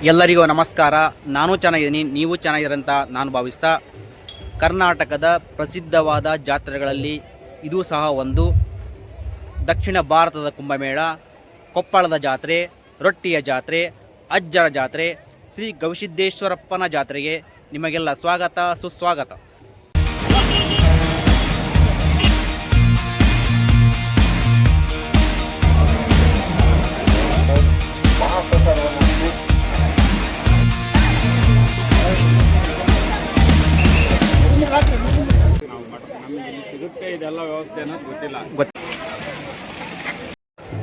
ಎಲ್ಲರಿಗೂ ನಮಸ್ಕಾರ. ನಾನು ಚೆನ್ನಾಗಿದ್ದೀನಿ, ನೀವು ಚೆನ್ನಾಗಿರಂತ ನಾನು ಭಾವಿಸ್ತಾ, ಕರ್ನಾಟಕದ ಪ್ರಸಿದ್ಧವಾದ ಜಾತ್ರೆಗಳಲ್ಲಿ ಇದು ಸಹ ಒಂದು. ದಕ್ಷಿಣ ಭಾರತದ ಕುಂಭಮೇಳ, ಕೊಪ್ಪಳದ ಜಾತ್ರೆ, ರೊಟ್ಟಿಯ ಜಾತ್ರೆ, ಅಜ್ಜರ ಜಾತ್ರೆ, ಶ್ರೀ ಗವಿಸಿದ್ದೇಶ್ವರಪ್ಪನ ಜಾತ್ರೆಗೆ ನಿಮಗೆಲ್ಲ ಸ್ವಾಗತ ಸುಸ್ವಾಗತ.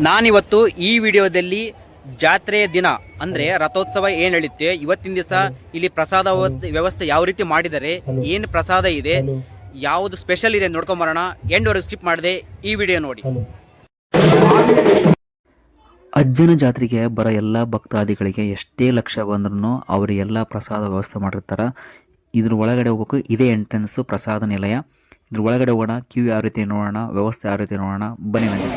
ನಾನಿವತ್ತು ಈ ವಿಡಿಯೋದಲ್ಲಿ ಜಾತ್ರೆಯ ದಿನ ಅಂದರೆ ರಥೋತ್ಸವ ಏನು ಹೇಳುತ್ತೆ, ಇವತ್ತಿನ ದಿವಸ ಇಲ್ಲಿ ಪ್ರಸಾದ ವ್ಯವಸ್ಥೆ ಯಾವ ರೀತಿ ಮಾಡಿದರೆ, ಏನು ಪ್ರಸಾದ ಇದೆ, ಯಾವುದು ಸ್ಪೆಷಲ್ ಇದೆ ನೋಡ್ಕೊಂಬರೋಣ. ಎಂಡ್ವರೆಗೆ ಸ್ಕಿಪ್ ಮಾಡದೆ ಈ ವಿಡಿಯೋ ನೋಡಿ. ಅಜ್ಜನ ಜಾತ್ರೆಗೆ ಬರೋ ಎಲ್ಲ ಭಕ್ತಾದಿಗಳಿಗೆ ಎಷ್ಟೇ ಲಕ್ಷ ಬಂದ್ರೂ ಅವರಿಗೆಲ್ಲ ಪ್ರಸಾದ ವ್ಯವಸ್ಥೆ ಮಾಡಿರ್ತಾರೆ. ಇದ್ರ ಒಳಗಡೆ ಹೋಗ್ಬೇಕು. ಇದೇ ಎಂಟ್ರೆನ್ಸು ಪ್ರಸಾದ ನಿಲಯ. ಇದ್ರ ಒಳಗಡೆ ಹೋಗೋಣ, ಕ್ಯೂ ಯಾವ ರೀತಿ ನೋಡೋಣ, ವ್ಯವಸ್ಥೆ ಯಾವ ರೀತಿ ನೋಡೋಣ, ಬನ್ನಿ ನನಗೆ.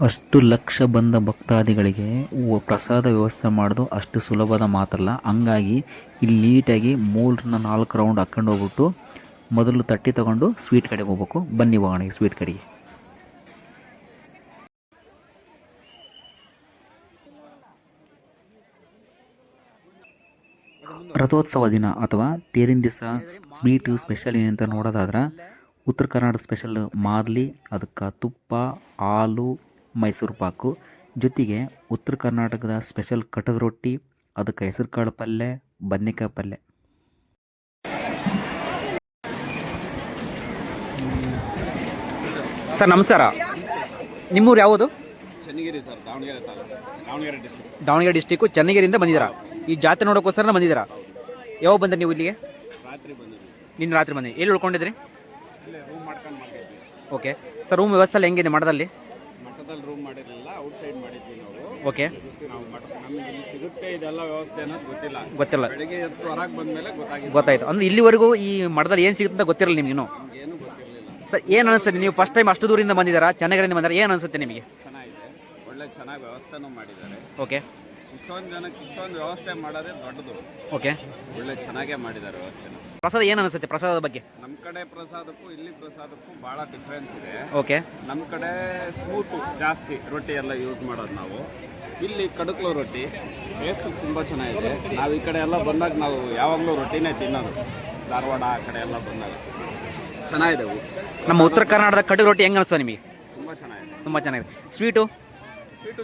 ಅಷ್ಟು ಲಕ್ಷ ಬಂದ ಭಕ್ತಾದಿಗಳಿಗೆ ಪ್ರಸಾದ ವ್ಯವಸ್ಥೆ ಮಾಡೋದು ಅಷ್ಟು ಸುಲಭದ ಮಾತಲ್ಲ. ಹಂಗಾಗಿ ಇಲ್ಲಿ ನೀಟಾಗಿ 3-4 ರೌಂಡ್ ಹಾಕ್ಕೊಂಡು ಹೋಗ್ಬಿಟ್ಟು ಮೊದಲು ತಟ್ಟಿ ತಗೊಂಡು ಸ್ವೀಟ್ ಕಡೆಗೆ ಹೋಗ್ಬೇಕು. ಬನ್ನಿ ಹೋಗೋಣ ಸ್ವೀಟ್ ಕಡೆಗೆ. ರಥೋತ್ಸವ ದಿನ ಅಥವಾ ತೇರಿನ ದಿವಸ ಸ್ವೀಟು ಸ್ಪೆಷಲ್ ಏನಂತ ನೋಡೋದಾದ್ರೆ, ಉತ್ತರ ಕರ್ನಾಟಕ ಸ್ಪೆಷಲ್ ಮಾದಲಿ, ಅದಕ್ಕೆ ತುಪ್ಪ, ಹಾಲು, ಮೈಸೂರು ಪಾಕು, ಜೊತೆಗೆ ಉತ್ತರ ಕರ್ನಾಟಕದ ಸ್ಪೆಷಲ್ ಕಟಕ್ ರೊಟ್ಟಿ, ಅದಕ್ಕೆ ಹೆಸರು ಕಾಳು ಪಲ್ಯ, ಬದನೆಕಾಯಿ ಪಲ್ಯ. ಸರ್ ನಮಸ್ಕಾರ, ನಿಮ್ಮೂರು ಯಾವುದು? ಚನ್ನಗಿರಿ ಸರ್, ದಾವಣಗೆರೆ ಡಿಸ್ಟಿಕ್ಕು ಚನ್ನಗಿರಿಯಿಂದ ಬಂದಿದ್ದೀರಾ? ಈ ಜಾತ್ರೆ ನೋಡೋಕ್ಕೋಸ್ಕರ ಬಂದಿದ್ದೀರಾ? ಯಾವಾಗ ಬಂದ್ರಿ ನೀವು ಇಲ್ಲಿಗೆ? ರಾತ್ರಿ ಬಂದಿದ್ವಿ. ನಿನ್ನ ರಾತ್ರಿ ಬಂದಿ. ಎಲ್ಲಿ ಉಳ್ಕೊಂಡಿದ್ರಿ? ರೂಮ್ ಮಾಡ್ಕೊಂಡು ಮಾಡಿದ್ವಿ. ಓಕೆ ಸರ್, ರೂಮ್ ವ್ಯವಸ್ಥೆ ಎಲ್ಲ ಹೆಂಗಿದೆ ಮಠದಲ್ಲಿ? ಮಠದಲ್ಲಿ ರೂಮ್ ಮಾಡಿರಲಿಲ್ಲ, ಔಟ್ ಸೈಡ್ ಮಾಡಿದ್ವಿ ನಾವು. ಓಕೆ, ನಾವು ನಮಗೆ ಇಲ್ಲಿ ಸಿಗುತ್ತೆ ಇದೆಲ್ಲ ವ್ಯವಸ್ಥೆ ಅನ್ನೋದು ಗೊತ್ತಿಲ್ಲ. ಬೆಳಿಗ್ಗೆ ಎದ್ದು ಹೊರಗೆ ಬಂದಮೇಲೆ ಗೊತ್ತಾಯ್ತು. ಅಂದ್ರೆ ಇಲ್ಲಿವರೆಗೂ ಈ ಮಠದಲ್ಲಿ ಏನು ಸಿಗುತ್ತೆ ಅಂತ ಗೊತ್ತಿರಲಿಲ್ಲ ನಿಮಗೇನು? ಏನು ಗೊತ್ತಿರಲಿಲ್ಲ ಸರ್. ಏನು ಅನಿಸುತ್ತೆ, ನೀವು ಫಸ್ಟ್ ಟೈಮ್ ಅಷ್ಟು ದೂರಿಂದ ಬಂದಿದ್ದೀರಾ, ಚನ್ನಗಿರಿಯಿಂದ ಬಂದಿದ್ದಾರೆ, ಏನು ಅನಿಸುತ್ತೆ ನಿಮಗೆ? ಚೆನ್ನಾಗಿದೆ, ಚೆನ್ನಾಗಿ ವ್ಯವಸ್ಥೆನೂ ಮಾಡಿದ್ದಾರೆ. ಓಕೆ, ಇಷ್ಟೊಂದು ಜನಕ್ಕೆ ಇಷ್ಟೊಂದು ವ್ಯವಸ್ಥೆ ಮಾಡೋದೇ ದೊಡ್ಡದು. ಓಕೆ, ಚೆನ್ನಾಗೇ ಮಾಡಿದ್ದಾರೆ ವ್ಯವಸ್ಥೆನ. ಪ್ರಸಾದ ಏನು ಅನಿಸುತ್ತೆ? ಪ್ರಸಾದದ ಬಗ್ಗೆ ನಮ್ಮ ಕಡೆ ಪ್ರಸಾದಕ್ಕೂ ಇಲ್ಲಿ ಪ್ರಸಾದಕ್ಕೂ ಭಾಳ ಡಿಫ್ರೆನ್ಸ್ ಇದೆ. ಓಕೆ, ನಮ್ಮ ಕಡೆ ಸ್ಮೂತು ಜಾಸ್ತಿ ರೊಟ್ಟಿ ಎಲ್ಲ ಯೂಸ್ ಮಾಡೋದು ನಾವು. ಇಲ್ಲಿ ಕಡಕ್ಲು ರೊಟ್ಟಿ ಟೇಸ್ಟ್ ತುಂಬ ಚೆನ್ನಾಗಿದೆ. ನಾವು ಈ ಕಡೆ ಎಲ್ಲ ಬಂದಾಗ ನಾವು ಯಾವಾಗಲೂ ರೊಟ್ಟಿನೇ ತಿನ್ನೋದು. ಧಾರವಾಡ ಆ ಕಡೆ ಎಲ್ಲ ಬಂದಾಗ ಚೆನ್ನಾಗಿದೆ. ನಮ್ಮ ಉತ್ತರ ಕರ್ನಾಟಕದ ಕಡಕ್ ರೊಟ್ಟಿ ಹೆಂಗೆ ಅನಿಸ್ತು ನಿಮಗೆ? ತುಂಬ ಚೆನ್ನಾಗಿದೆ. ಸ್ವೀಟು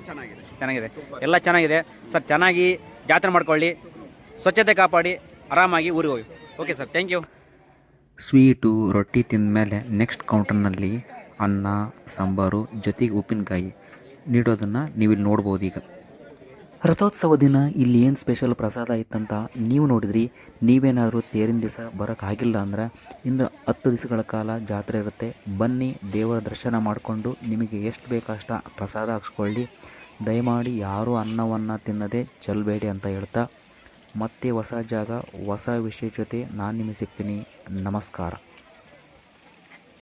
ಚೆನ್ನಾಗಿದೆ, ಎಲ್ಲ ಚೆನ್ನಾಗಿದೆ ಸರ್. ಚೆನ್ನಾಗಿ ಜಾತ್ರೆ ಮಾಡ್ಕೊಳ್ಳಿ, ಸ್ವಚ್ಛತೆ ಕಾಪಾಡಿ, ಆರಾಮಾಗಿ ಊರಿಗೆ ಹೋಗಿ. Okay sir, thank you. Sweet ರೊಟ್ಟಿ ತಿಂದ ಮೇಲೆ ನೆಕ್ಸ್ಟ್ ಕೌಂಟರ್ನಲ್ಲಿ ಅನ್ನ, ಸಾಂಬಾರು ಜೊತೆಗೆ ಉಪ್ಪಿನಕಾಯಿ ನೀಡೋದನ್ನು ನೀವಿಲ್ಲಿ ನೋಡ್ಬೋದು. ಈಗ ರಥೋತ್ಸವ ದಿನ ಇಲ್ಲಿ ಏನು ಸ್ಪೆಷಲ್ ಪ್ರಸಾದ ಇತ್ತಂತ ನೀವು ನೋಡಿದ್ರಿ. ನೀವೇನಾದರೂ ತೇರಿನ ದಿವಸ ಬರೋಕ್ಕಾಗಿಲ್ಲ ಅಂದ್ರೆ ಇಂದು 10 ದಿವಸಗಳ ಕಾಲ ಜಾತ್ರೆ ಇರುತ್ತೆ. ಬನ್ನಿ, ದೇವರ ದರ್ಶನ ಮಾಡಿಕೊಂಡು ನಿಮಗೆ ಎಷ್ಟು ಬೇಕಷ್ಟ ಪ್ರಸಾದ ಹಾಕ್ಸ್ಕೊಳ್ಳಿ. ದಯಮಾಡಿ ಯಾರೂ ಅನ್ನವನ್ನು ತಿನ್ನದೆ ಚೆಲ್ಲಬೇಡಿ ಅಂತ ಹೇಳ್ತಾ, ಮತ್ತೆ ಹೊಸ ಜಾಗ ಹೊಸ ವಿಷಯ ಜೊತೆ ನಾನು ನಿಮಗೆ ಸಿಗ್ತೀನಿ. ನಮಸ್ಕಾರ.